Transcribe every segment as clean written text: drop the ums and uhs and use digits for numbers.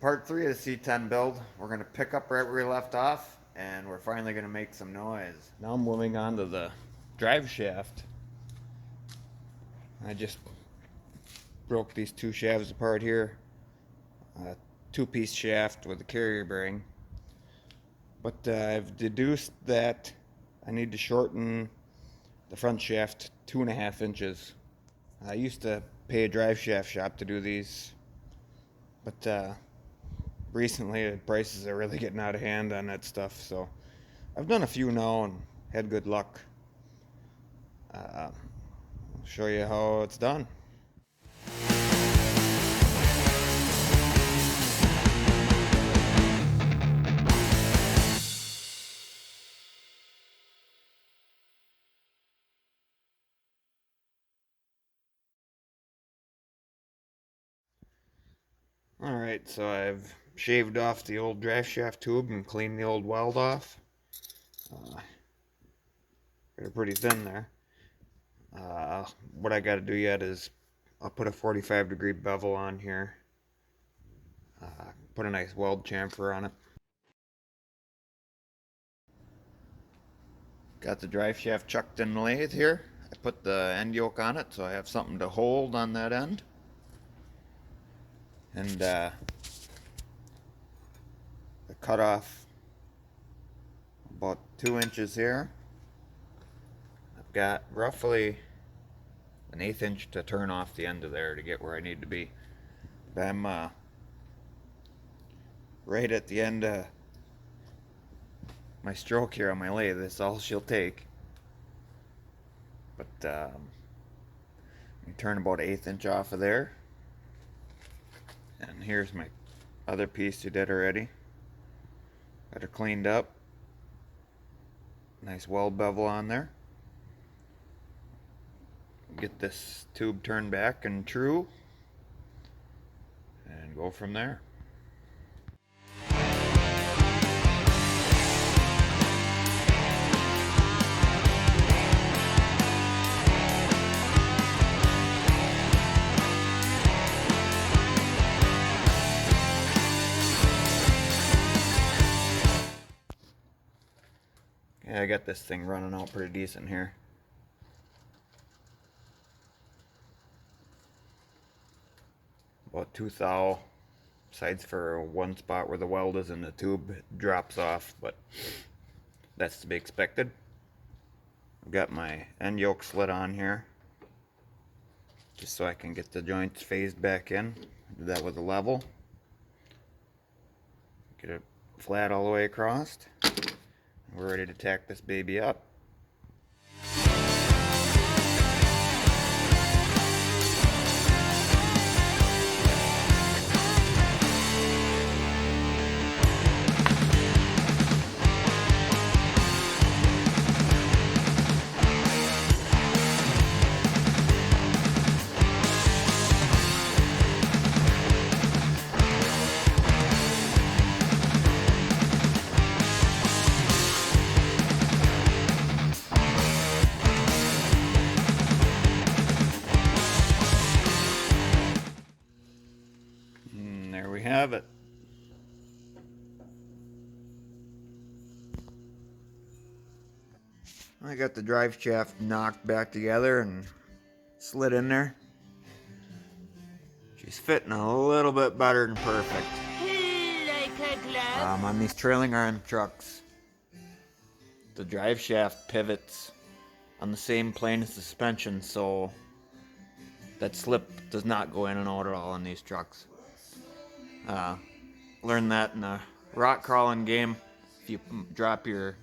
Part 3 of the C10 build. We're going to pick up right where we left off, and we're finally going to make some noise. Now I'm moving on to the drive shaft. I just broke these two shafts apart here. A two-piece shaft with a carrier bearing. But I've deduced that I need to shorten the front shaft 2.5 inches. I used to pay a drive shaft shop to do these, but recently the prices are really getting out of hand on that stuff, so I've done a few now and had good luck. I'll show you how it's done. Alright, so I've shaved off the old drive shaft tube and cleaned the old weld off. They're pretty thin there. What I got to do yet is I'll put a 45-degree bevel on here. Put a nice weld chamfer on it. Got the drive shaft chucked in the lathe here. I put the end yoke on it so I have something to hold on that end. And I cut off about 2 inches here. I've got roughly an 1/8 inch to turn off the end of there to get where I need to be. But I'm right at the end of my stroke here on my lathe. That's all she'll take. But you turn about 1/8 inch off of there. And here's my other piece you did already. Got her cleaned up. Nice weld bevel on there. Get this tube turned back and true. And go from there. Yeah, I got this thing running out pretty decent here. About 2 thou. Besides for one spot where the weld is and the tube drops off, but that's to be expected. I've got my end yoke slit on here, just so I can get the joints phased back in. Do that with a level. Get it flat all the way across. We're ready to tack this baby up. There we have it. I got the drive shaft knocked back together and slid in there. She's fitting a little bit better than perfect. Like a glove. On these trailing arm trucks, the drive shaft pivots on the same plane as the suspension, so that slip does not go in and out at all in these trucks. Learned that in a rock crawling game. If you drop your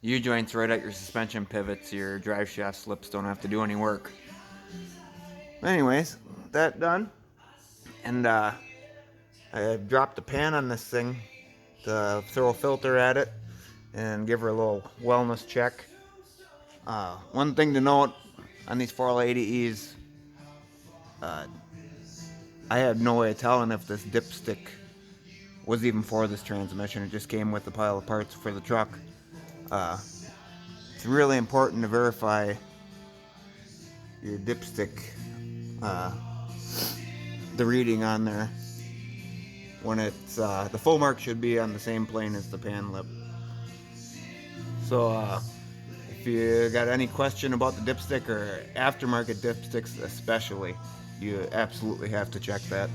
U-joints right at your suspension pivots, your drive shaft slips don't have to do any work. Anyways, that done. And I dropped a pan on this thing to throw a filter at it and give her a little wellness check. One thing to note on these 480Es, I had no way of telling if this dipstick was even for this transmission. It just came with a pile of parts for the truck. It's really important to verify your dipstick, the reading on there. when it's the full mark should be on the same plane as the pan lip. So if you got any question about the dipstick or aftermarket dipsticks especially, you absolutely have to check that,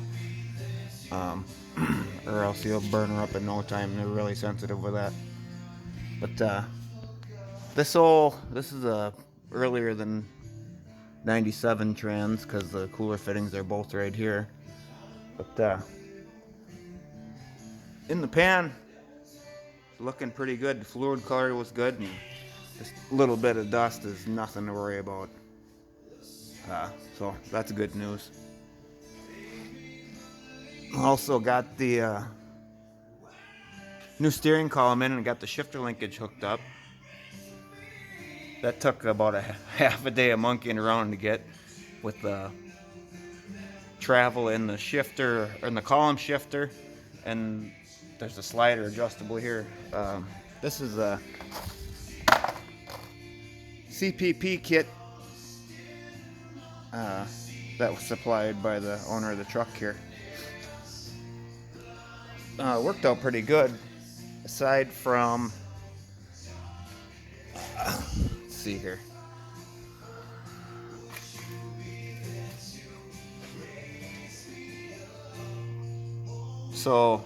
or else you'll burn her up in no time. They're really sensitive with that. But this is a earlier than 97 trans because the cooler fittings are both right here. But in the pan, it's looking pretty good. The fluid color was good, and just a little bit of dust is nothing to worry about. So that's good news. Also got the new steering column in and got the shifter linkage hooked up. That took about a half a day of monkeying around to get with the travel in the shifter, or in the column shifter, and there's a slider adjustable here. This is a CPP kit that was supplied by the owner of the truck here. Worked out pretty good, aside from let's see here. So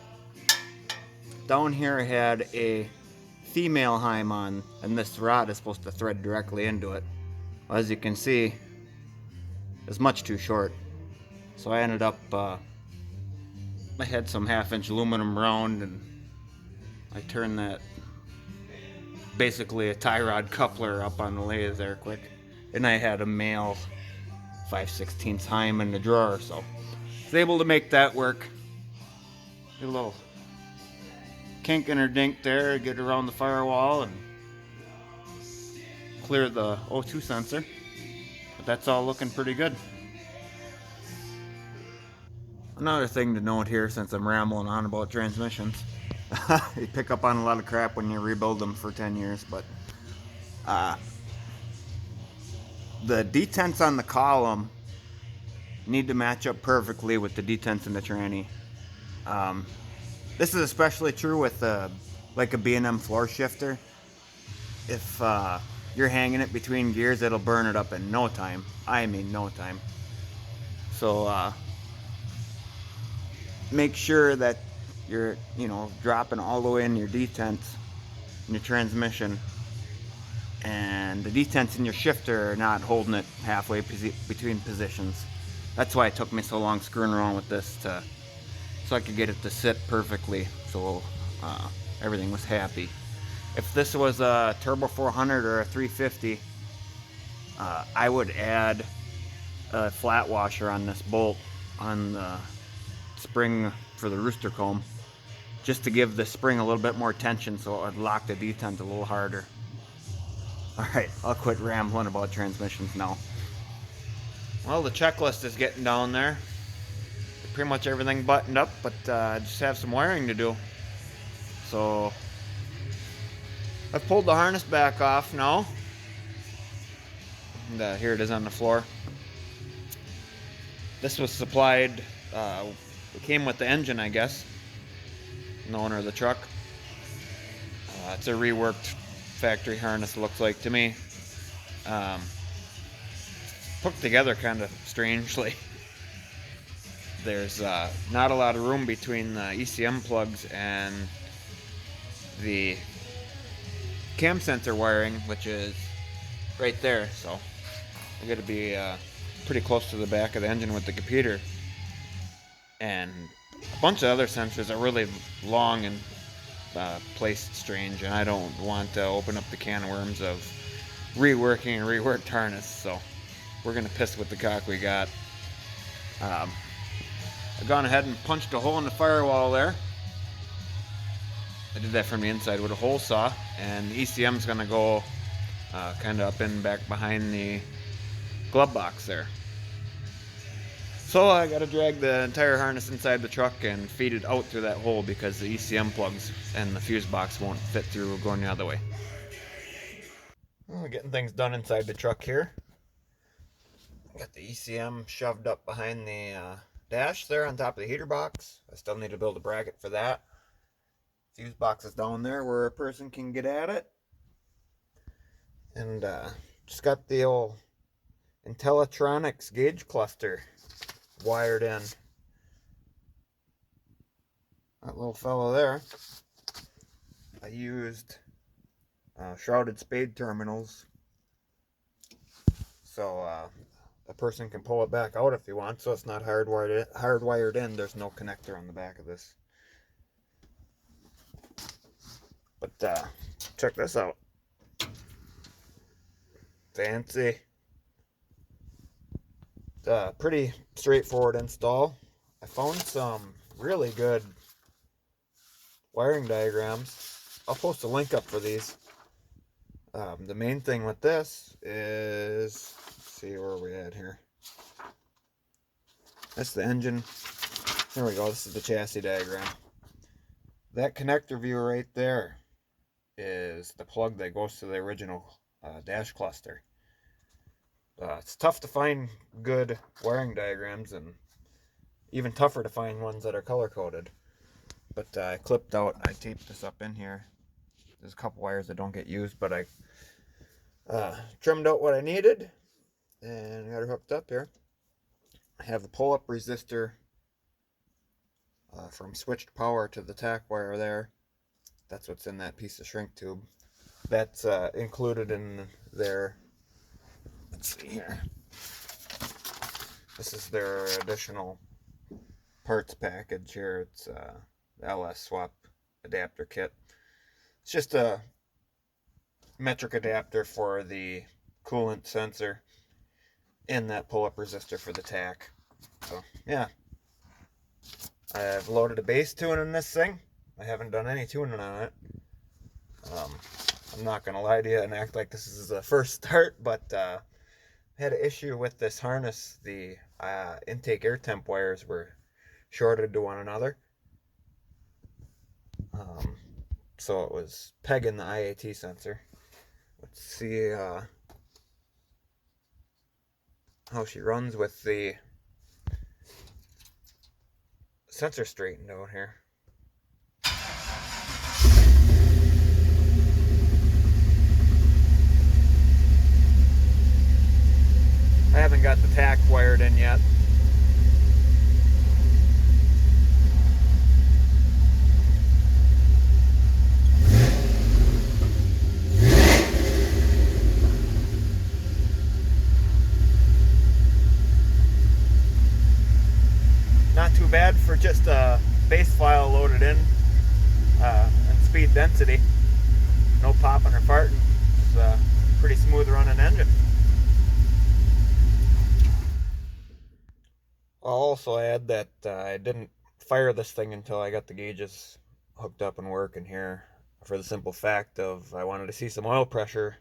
down here I had a female heim on, and this rod is supposed to thread directly into it. Well, as you can see, it's much too short. So I ended up, I had some 1/2-inch aluminum round, and I turned that, basically a tie rod coupler, up on the lathe there quick. And I had a male 5/16 heim in the drawer, so I was able to make that work. Get a little kink in her dink there, get around the firewall and clear the O2 sensor. But that's all looking pretty good. Another thing to note here, since I'm rambling on about transmissions, you pick up on a lot of crap when you rebuild them for 10 years, but the detents on the column need to match up perfectly with the detents in the tranny. This is especially true with like a B&M floor shifter. If you're hanging it between gears, it'll burn it up in no time. I mean no time. So make sure that you're, dropping all the way in your detents in your transmission, and the detents in your shifter are not holding it halfway between positions. That's why it took me so long screwing around with this so I could get it to sit perfectly, so everything was happy. If this was a Turbo 400 or a 350, I would add a flat washer on this bolt on the spring for the rooster comb, just to give the spring a little bit more tension so it would lock the detent a little harder. Alright, I'll quit rambling about transmissions now. Well, the checklist is getting down there. Pretty much everything buttoned up, but I just have some wiring to do. So I've pulled the harness back off now, and here it is on the floor. This was supplied, it came with the engine, I guess, the owner of the truck. It's a reworked factory harness, it looks like to me. Put together kind of strangely. There's not a lot of room between the ECM plugs and the cam sensor wiring, which is right there, so I gotta be pretty close to the back of the engine with the computer. And a bunch of other sensors are really long and placed strange, and I don't want to open up the can of worms of reworking and reworked harness, so we're gonna piss with the cock we got. I've gone ahead and punched a hole in the firewall there. I did that from the inside with a hole saw, and the ECM's gonna go kind of up in back behind the glove box there. So I gotta drag the entire harness inside the truck and feed it out through that hole, because the ECM plugs and the fuse box won't fit through going the other way. Well, we're getting things done inside the truck here. Got the ECM shoved up behind the dash there on top of the heater box. I still need to build a bracket for that. Fuse box is down there where a person can get at it. And just got the old Intellitronix gauge cluster wired in. That little fellow there. I used shrouded spade terminals, so a person can pull it back out if he wants, so it's not hardwired in. There's no connector on the back of this. But check this out. Fancy. Pretty straightforward install. I found some really good wiring diagrams. I'll post a link up for these. The main thing with this is, let's see where we at here. That's the engine. There we go. This is the chassis diagram. That connector view right there is the plug that goes to the original dash cluster. It's tough to find good wiring diagrams, and even tougher to find ones that are color coded. But I clipped out, I taped this up in here. There's a couple wires that don't get used, but I trimmed out what I needed and got her hooked up here. I have a pull-up resistor from switched power to the tack wire there. That's what's in that piece of shrink tube. That's included in their, let's see here. This is their additional parts package here. It's LS swap adapter kit. It's just a metric adapter for the coolant sensor and that pull-up resistor for the tack. So yeah, I've loaded a base tune in this thing. I haven't done any tuning on it. I'm not gonna lie to you and act like this is the first start, but I had an issue with this harness. The intake air temp wires were shorted to one another. So it was pegging the IAT sensor. Let's see how she runs with the sensor straightened out here. I haven't got the tack wired in yet. Not too bad for just a base file loaded in and speed density. No popping or farting. It's a pretty smooth running engine. I'll also add that I didn't fire this thing until I got the gauges hooked up and working here, for the simple fact of I wanted to see some oil pressure,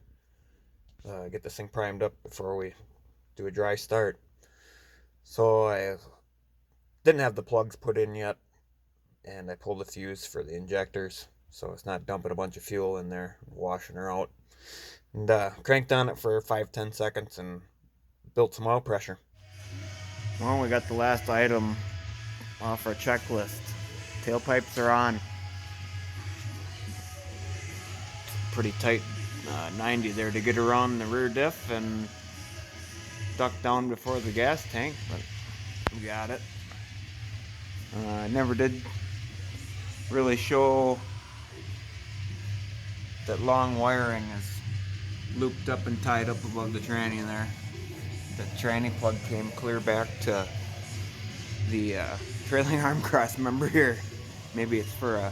get this thing primed up before we do a dry start. So I didn't have the plugs put in yet, and I pulled the fuse for the injectors so it's not dumping a bunch of fuel in there, washing her out, and cranked on it for 5-10 seconds and built some oil pressure. Well, we got the last item off our checklist. Tailpipes are on. Pretty tight 90 there to get around the rear diff and duck down before the gas tank, but we got it. I never did really show that long wiring is looped up and tied up above the tranny there. The tranny plug came clear back to the trailing arm cross member here. Maybe it's for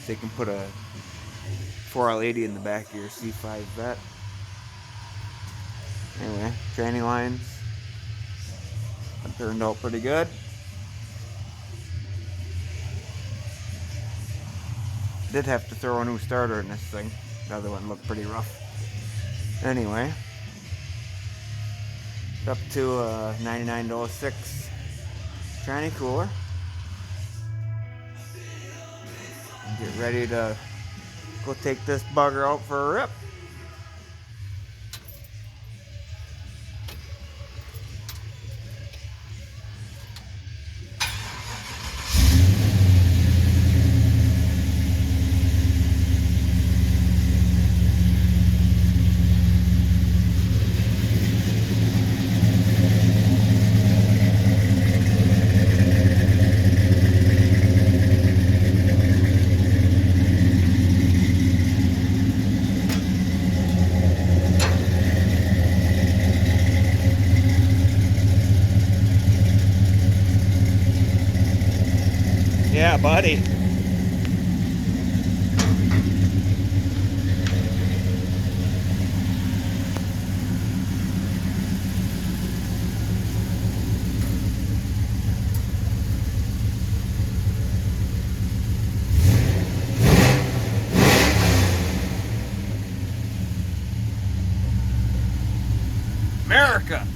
so you can put a 4L80 in the back of your C5 vet. Anyway, tranny lines. That turned out pretty good. Did have to throw a new starter in this thing. The other one looked pretty rough. Anyway, up to a 99 to 06 tranny cooler. Get ready to go take this bugger out for a rip. Yeah, buddy. MERICA.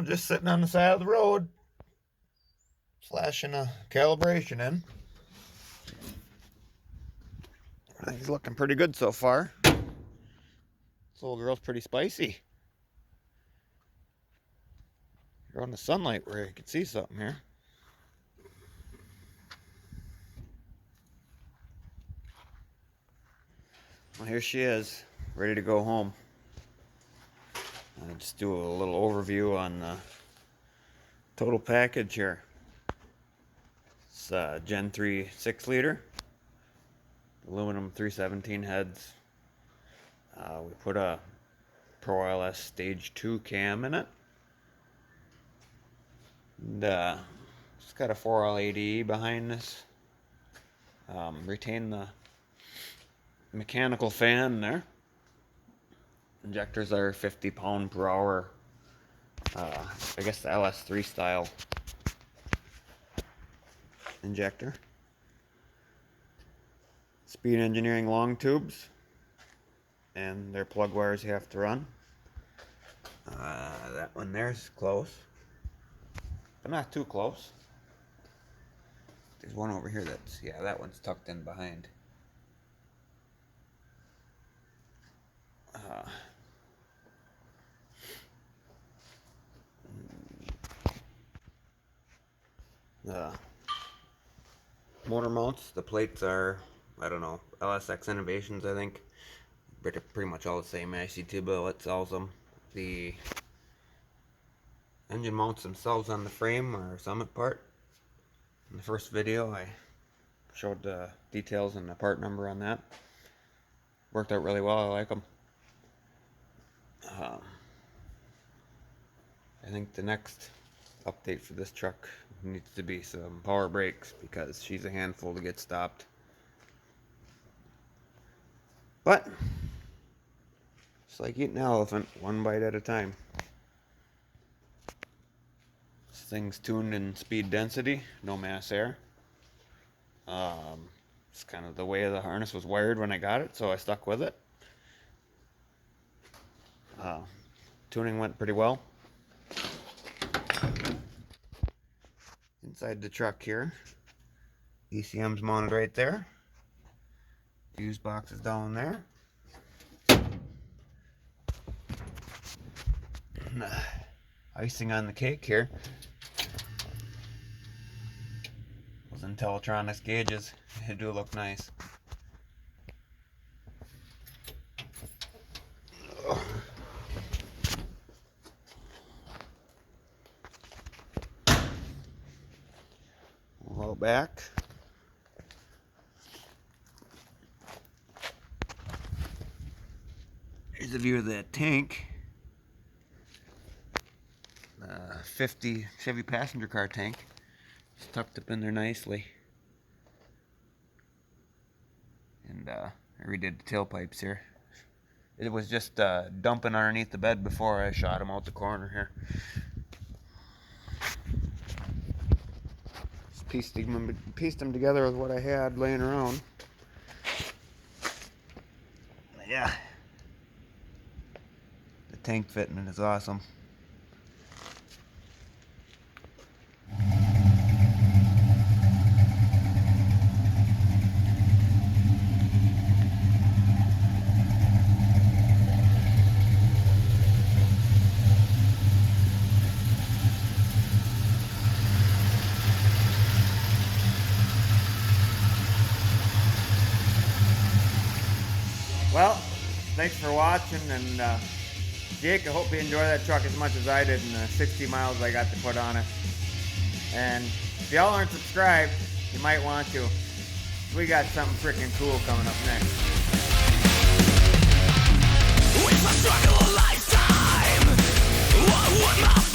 Just sitting on the side of the road, slashing a calibration in. I think he's looking pretty good so far. This little girl's pretty spicy. You're on the sunlight where you can see something here. Well, here she is, ready to go home. I'll just do a little overview on the total package here. It's Gen 3 6-liter, aluminum 317 heads. We put a Pro LS Stage 2 cam in it. And it's got a 4L80E behind this. Retain the mechanical fan there. Injectors are 50 pound per hour. I guess the LS3 style injector. Speed Engineering long tubes, and their plug wires you have to run. That one there's close, but not too close. There's one over here that's, yeah, that one's tucked in behind. The motor mounts, the plates are, I don't know, LSX Innovations, I think. But they're pretty much all the same. IC2 Billet sells them. The engine mounts themselves on the frame are a Summit part. In the first video, I showed the details and the part number on that. Worked out really well. I like them. I think the next update for this truck needs to be some power brakes, because she's a handful to get stopped. But it's like eating an elephant, one bite at a time. This thing's tuned in speed density, no mass air. It's kind of the way the harness was wired when I got it, so I stuck with it. Tuning went pretty well. Inside the truck here, ECM's mounted right there. Fuse box is down there. Icing on the cake here, those Intellitronix gauges, they do look nice. go back. Here's a view of that tank. 50 Chevy passenger car tank. It's tucked up in there nicely. And I redid the tailpipes here. It was just dumping underneath the bed before I shot him out the corner here. Just pieced them together with what I had laying around. Yeah. The tank fitment is awesome. Well, thanks for watching, and Jake, I hope you enjoy that truck as much as I did in the 60 miles I got to put on it. And if y'all aren't subscribed, you might want to. We got something freaking cool coming up next. With a struggle a lifetime, what would my